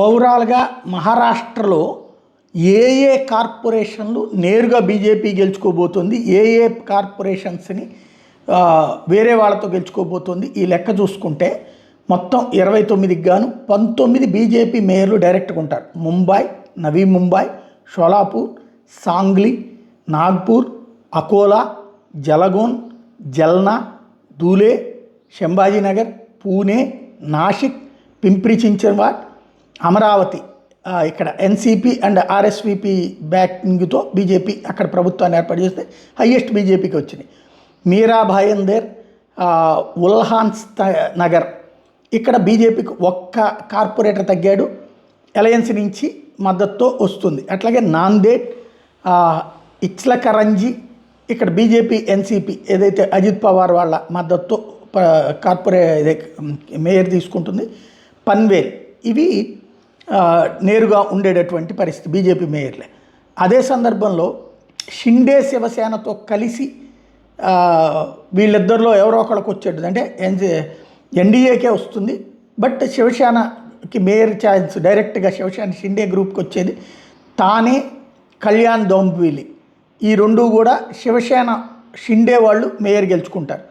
ఓవరాల్గా మహారాష్ట్రలో ఏ ఏ కార్పొరేషన్లు నేరుగా బీజేపీ గెలుచుకోబోతోంది, ఏ ఏ కార్పొరేషన్స్ని వేరే వాళ్ళతో గెలుచుకోబోతోంది, ఈ లెక్క చూసుకుంటే మొత్తం 29కి గాను 19 బీజేపీ మేయర్లు డైరెక్ట్గా ఉంటారు. ముంబై, నవీ ముంబై, షోలాపూర్, సాంగ్లీ, నాగ్పూర్, అకోలా, జలగోన్, జల్నా, ధూలే, సంభాజీనగర్, పూణే, నాసిక్, పింప్రి చించవాడ్, అమరావతి. ఇక్కడ ఎన్సీపీ అండ్ ఆర్ఎస్వీపీ బ్యాకింగ్తో బీజేపీ అక్కడ ప్రభుత్వాన్ని ఏర్పాటు చేస్తే హయ్యెస్ట్ బీజేపీకి వచ్చినాయి. మీరా భాయందేర్, ఉల్హాన్స్ నగర్, ఇక్కడ బీజేపీకి ఒక్క కార్పొరేటర్ తగ్గాడు, అలయన్స్ నుంచి మద్దతుతో వస్తుంది. అట్లాగే నాందేడ్, ఇచ్లకరంజీ, ఇక్కడ బీజేపీ ఎన్సీపీ ఏదైతే అజిత్ పవార్ వాళ్ళ మద్దతుతో మేయర్ తీసుకుంటుంది. పన్వేల్, ఇవి నేరుగా ఉండేటటువంటి పరిస్థితి బీజేపీ మేయర్లే. అదే సందర్భంలో షిండే శివసేనతో కలిసి వీళ్ళిద్దరిలో ఎవరో ఒకళ్ళకి వచ్చేది అంటే ఎన్డీఏకే వస్తుంది. బట్ శివసేనకి మేయర్ ఛాన్స్ డైరెక్ట్గా శివసేన షిండే గ్రూప్కి వచ్చేది తానే, కళ్యాణ్ దొంబివిలి, ఈ రెండు కూడా శివసేన షిండే వాళ్ళు మేయర్ గెలుచుకుంటారు.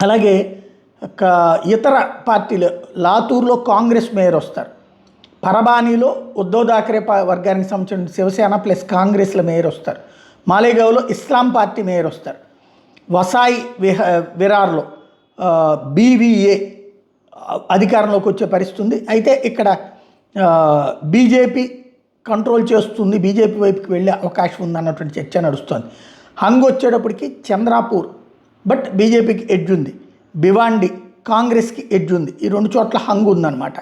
అలాగే ఇతర పార్టీలు లాతూర్లో కాంగ్రెస్ మేయర్ వస్తారు, పరబానీలో ఉద్ధవ్ థాకరే వర్గానికి సంబంధించిన శివసేన ప్లస్ కాంగ్రెస్ల మేయర్ వస్తారు, మాలేగావ్లో ఇస్లాం పార్టీ మేయర్ వస్తారు, వసాయి విరార్లో బీవీఏ అధికారంలోకి వచ్చే పరిస్థితి ఉంది. అయితే ఇక్కడ బీజేపీ కంట్రోల్ చేస్తుంది, బీజేపీ వైపుకి వెళ్ళే అవకాశం ఉందన్నటువంటి చర్చ నడుస్తుంది. హంగ్ వచ్చేటప్పటికి చంద్రాపూర్ బట్ బీజేపీకి ఎడ్జ్ ఉంది, భివాండి కాంగ్రెస్కి ఎడ్జ్ ఉంది, ఈ రెండు చోట్ల హంగ్ ఉందన్నమాట.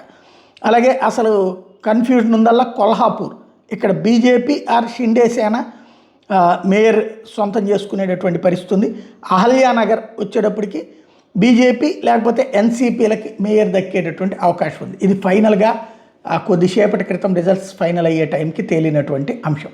అలాగే అసలు కన్ఫ్యూజన్ ఉందల్లా కొల్హాపూర్, ఇక్కడ బీజేపీ ఆర్ షిండే సేన మేయర్ సొంతం చేసుకునేటటువంటి పరిస్థితి ఉంది. అహల్యానగర్ వచ్చేటప్పటికి బీజేపీ లేకపోతే ఎన్సీపీలకి మేయర్ దక్కేటటువంటి అవకాశం ఉంది. ఇది ఫైనల్గా కొద్దిసేపటి క్రితం రిజల్ట్స్ ఫైనల్ అయ్యే టైంకి తేలినటువంటి అంశం.